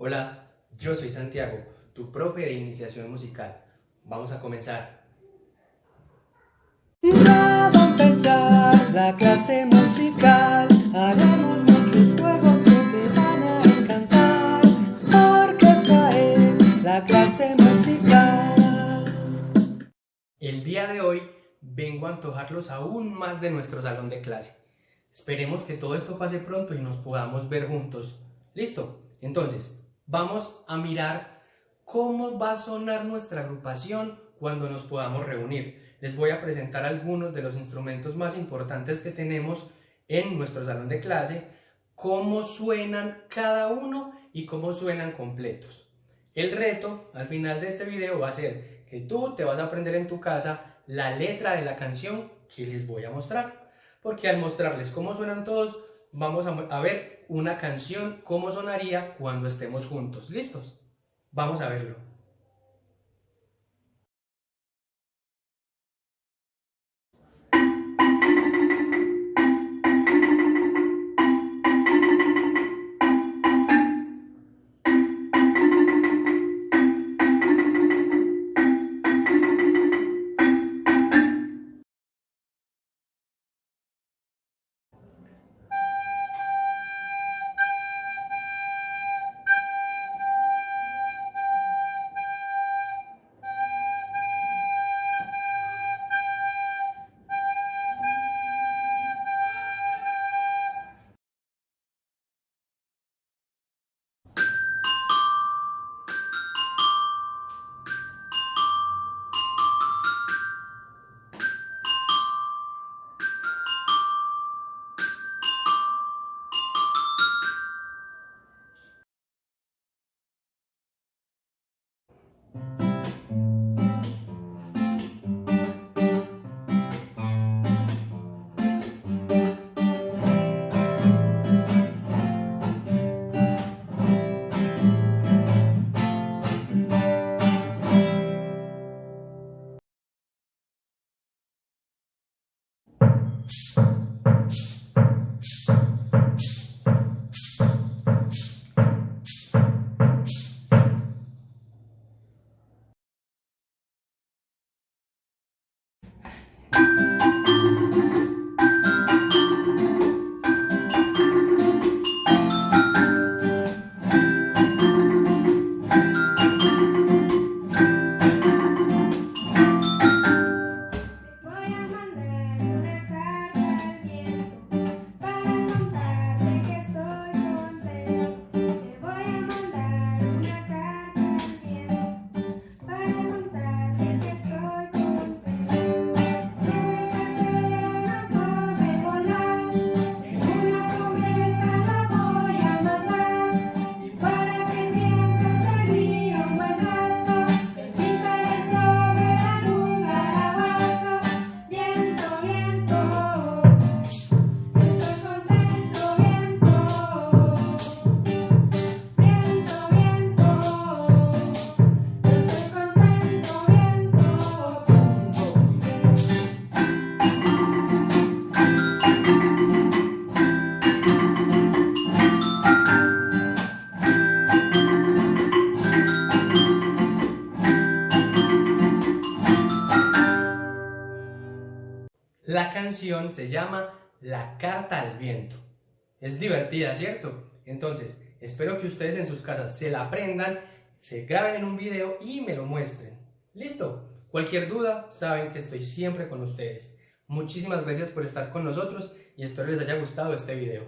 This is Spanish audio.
Hola, yo soy Santiago, tu profe de iniciación musical. Vamos a comenzar. Ya va a empezar la clase musical. Haremos muchos juegos que te van a encantar, porque esta es la clase musical. El día de hoy vengo a antojarlos aún más de nuestro salón de clase. Esperemos que todo esto pase pronto y nos podamos ver juntos. ¿Listo? Entonces, vamos a mirar cómo va a sonar nuestra agrupación cuando nos podamos reunir. Les voy a presentar algunos de los instrumentos más importantes que tenemos en nuestro salón de clase, cómo suenan cada uno y cómo suenan completos. El reto al final de este video va a ser que tú te vas a aprender en tu casa la letra de la canción que les voy a mostrar, porque al mostrarles cómo suenan todos, vamos a ver una canción, cómo sonaría cuando estemos juntos. ¿Listos? Vamos a verlo. La canción se llama La Carta al Viento. Es divertida, ¿cierto? Entonces, espero que ustedes en sus casas se la aprendan, se graben en un video y me lo muestren. ¿Listo? Cualquier duda, saben que estoy siempre con ustedes. Muchísimas gracias por estar con nosotros y espero les haya gustado este video.